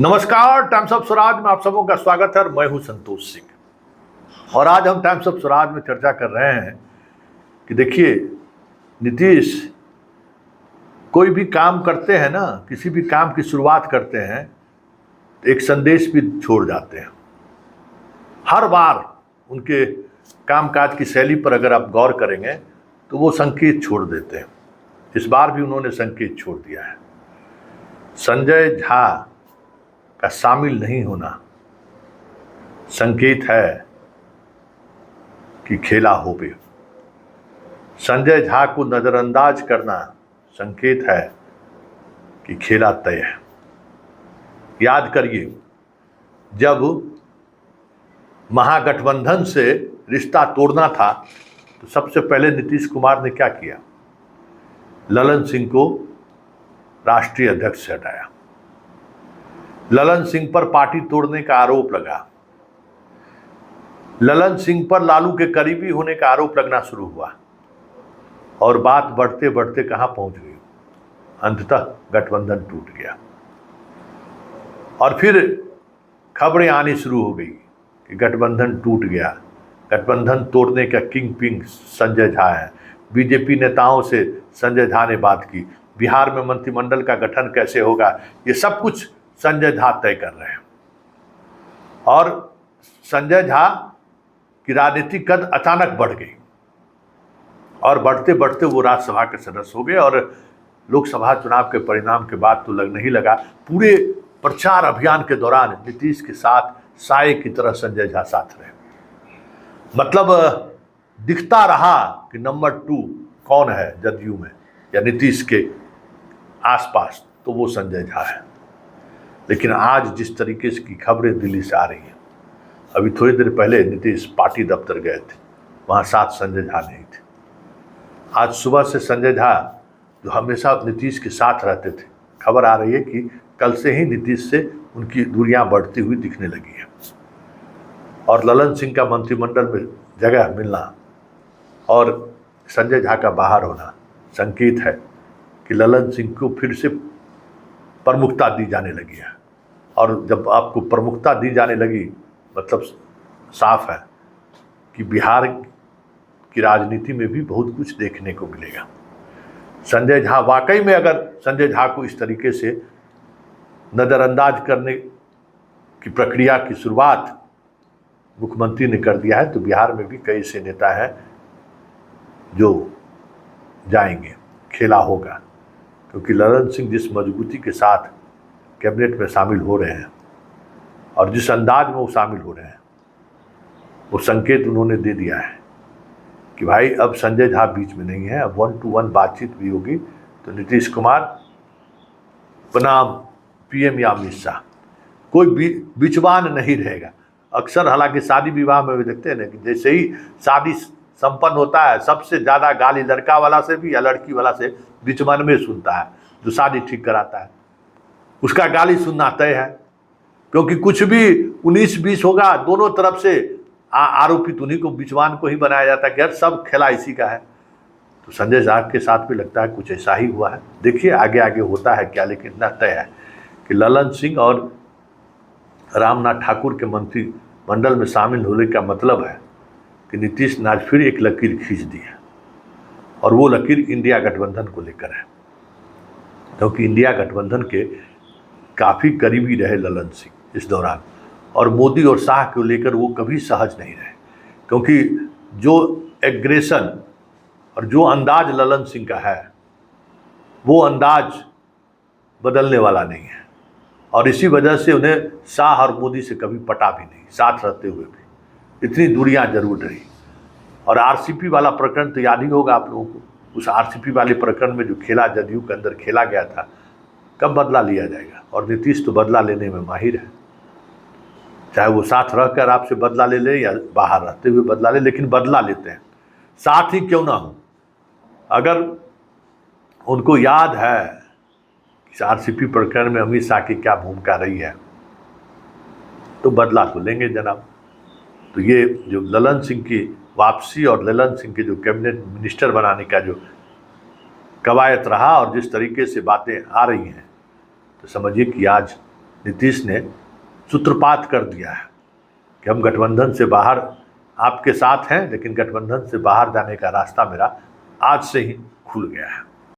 नमस्कार, times of Swaraj में आप सबों का स्वागत है। मैं हूं संतोष सिंह और आज हम टाइम्स ऑफ स्वराज में चर्चा कर रहे हैं कि देखिए, नीतीश कोई भी काम करते हैं ना, किसी भी काम की शुरुआत करते हैं तो एक संदेश भी छोड़ जाते हैं। हर बार उनके कामकाज की शैली पर अगर आप गौर करेंगे तो वो संकेत छोड़ देते हैं। इस बार भी उन्होंने संकेत छोड़ दिया है। संजय झा का शामिल नहीं होना संकेत है कि खेला होवे। संजय झा को नजरअंदाज करना संकेत है कि खेला तय है। याद करिए, जब महागठबंधन से रिश्ता तोड़ना था तो सबसे पहले नीतीश कुमार ने क्या किया? ललन सिंह को राष्ट्रीय अध्यक्ष से हटाया। ललन सिंह पर पार्टी तोड़ने का आरोप लगा। ललन सिंह पर लालू के करीबी होने का आरोप लगना शुरू हुआ और बात बढ़ते बढ़ते कहां पहुंच गई? अंततः गठबंधन टूट गया और फिर खबरें आनी शुरू हो गई कि गठबंधन टूट गया। गठबंधन तोड़ने का किंग पिंग संजय झा है। बीजेपी नेताओं से संजय झा ने बात की। बिहार में मंत्रिमंडल का गठन कैसे होगा, ये सब कुछ संजय झा तय कर रहे हैं। और संजय झा की राजनीतिक कद अचानक बढ़ गई और बढ़ते बढ़ते वो राज्यसभा के सदस्य हो गए। और लोकसभा चुनाव के परिणाम के बाद तो लगने ही लगा, पूरे प्रचार अभियान के दौरान नीतीश के साथ साए की तरह संजय झा साथ रहे। मतलब दिखता रहा कि नंबर 2 कौन है जदयू में या नीतीश के आसपास, तो वो संजय झा है। लेकिन आज जिस तरीके की खबरें दिल्ली से आ रही हैं, अभी थोड़ी देर पहले नीतीश पार्टी दफ्तर गए थे, वहाँ साथ संजय झा नहीं थे। आज सुबह से संजय झा, जो हमेशा नीतीश के साथ रहते थे, खबर आ रही है कि कल से ही नीतीश से उनकी दूरियां बढ़ती हुई दिखने लगी है। और ललन सिंह का मंत्रिमंडल में जगह मिलना और संजय झा का बाहर होना संकेत है कि ललन सिंह को फिर से प्रमुखता दी जाने लगी है। और जब आपको प्रमुखता दी जाने लगी, मतलब साफ है कि बिहार की राजनीति में भी बहुत कुछ देखने को मिलेगा। संजय झा वाकई में, अगर संजय झा को इस तरीके से नज़रअंदाज करने की प्रक्रिया की शुरुआत मुख्यमंत्री ने कर दिया है, तो बिहार में भी कई ऐसे नेता हैं जो जाएंगे, खेला होगा। क्योंकि ललन सिंह जिस मजबूती के साथ कैबिनेट में शामिल हो रहे हैं और जिस अंदाज में वो शामिल हो रहे हैं, वो संकेत उन्होंने दे दिया है कि भाई अब संजय झा बीच में नहीं है। अब 1-to-1 बातचीत भी होगी तो नीतीश कुमार बनाम पीएम या अमित शाह, कोई बिचवान नहीं रहेगा। अक्सर हालांकि शादी विवाह में भी देखते हैं ना कि जैसे ही शादी संपन्न होता है, सबसे ज़्यादा गाली लड़का वाला से भी या लड़की वाला से बिचवान में सुनता है। जो शादी ठीक कराता है उसका गाली सुनना तय है, क्योंकि कुछ भी 19-20 होगा, दोनों तरफ से आरोपित उन्हीं को, बिचवान को ही बनाया जाता है कि यार सब खेला इसी का है। तो संजय झा के साथ भी लगता है कुछ ऐसा ही हुआ है। देखिए आगे आगे होता है क्या, लेकिन इतना तय है कि ललन सिंह और रामनाथ ठाकुर के मंत्रिमंडल में शामिल होने का मतलब है कि नीतीश ने आज फिर एक लकीर खींच दी है। और वो लकीर इंडिया गठबंधन को लेकर है, क्योंकि इंडिया गठबंधन के काफ़ी करीबी रहे ललन सिंह इस दौरान, और मोदी और शाह को लेकर वो कभी सहज नहीं रहे। क्योंकि जो एग्रेशन और जो अंदाज ललन सिंह का है, वो अंदाज बदलने वाला नहीं है। और इसी वजह से उन्हें शाह और मोदी से कभी पटा भी नहीं, साथ रहते हुए भी इतनी दूरियां जरूर रही। और आरसीपी वाला प्रकरण तो याद ही होगा आप लोगों को। उस आरसीपी वाले प्रकरण में जो खेला जदयू के अंदर खेला गया था, कब बदला लिया जाएगा? और नीतीश तो बदला लेने में माहिर है, चाहे वो साथ रहकर आपसे बदला ले ले या बाहर रहते हुए बदला ले, लेकिन बदला लेते हैं, साथ ही क्यों ना हो। अगर उनको याद है कि आरसीपी प्रकरण में अमित शाह की क्या भूमिका रही है, तो बदला तो लेंगे जनाब। तो ये जो ललन सिंह की वापसी और ललन सिंह के जो कैबिनेट मिनिस्टर बनाने का जो कवायद रहा और जिस तरीके से बातें आ रही हैं, तो समझिए कि आज नीतीश ने सूत्रपात कर दिया है कि हम गठबंधन से बाहर आपके साथ हैं, लेकिन गठबंधन से बाहर जाने का रास्ता मेरा आज से ही खुल गया है।